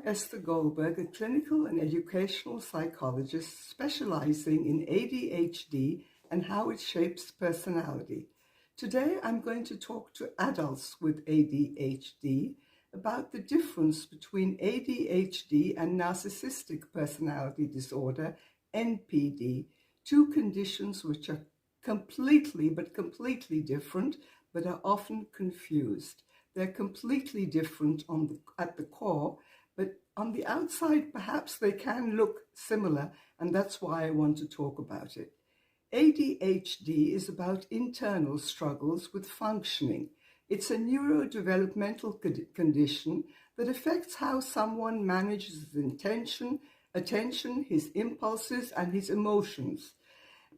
I'm Esther Goldberg, a clinical and educational psychologist specializing in ADHD and how it shapes personality. Today, I'm going to talk to adults with ADHD about the difference between ADHD and narcissistic personality disorder, NPD, two conditions which are completely different, but are often confused. They're completely different at the core, but on the outside, perhaps they can look similar, and that's why I want to talk about it. ADHD is about internal struggles with functioning. It's a neurodevelopmental condition that affects how someone manages his attention, his impulses, and his emotions.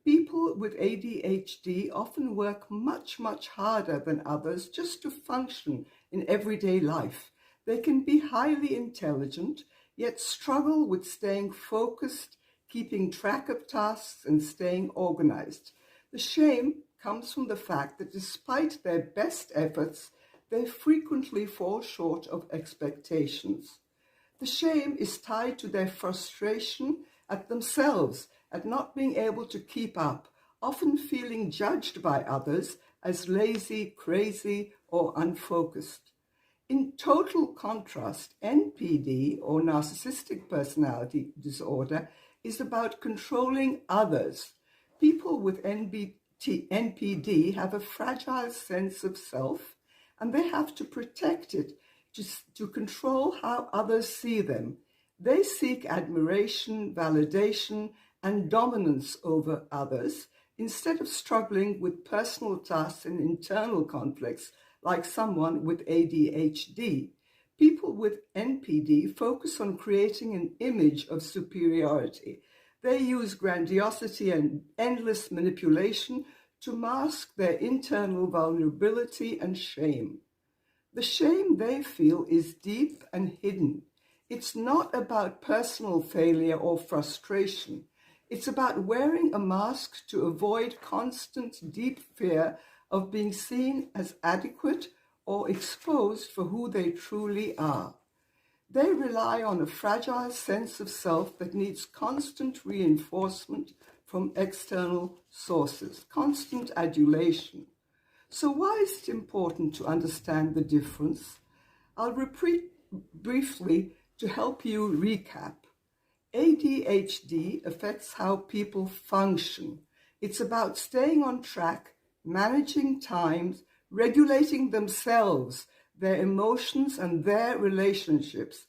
People with ADHD often work much harder than others just to function in everyday life. They can be highly intelligent, yet struggle with staying focused, keeping track of tasks, and staying organized. The shame comes from the fact that despite their best efforts, they frequently fall short of expectations. The shame is tied to their frustration at themselves, at not being able to keep up, often feeling judged by others as lazy, crazy, or unfocused. In total contrast, NPD, or narcissistic personality disorder, is about controlling others. People with NPD have a fragile sense of self, and they have to protect it to control how others see them. They seek admiration, validation, and dominance over others instead of struggling with personal tasks and internal conflicts like someone with ADHD. People with NPD focus on creating an image of superiority. They use grandiosity and endless manipulation to mask their internal vulnerability and shame. The shame they feel is deep and hidden. It's not about personal failure or frustration. It's about wearing a mask to avoid constant deep fear of being seen as adequate or exposed for who they truly are. They rely on a fragile sense of self that needs constant reinforcement from external sources, constant adulation. So why is it important to understand the difference? I'll repeat briefly to help you recap. ADHD affects how people function. It's about staying on track, managing times, regulating themselves, their emotions, and their relationships.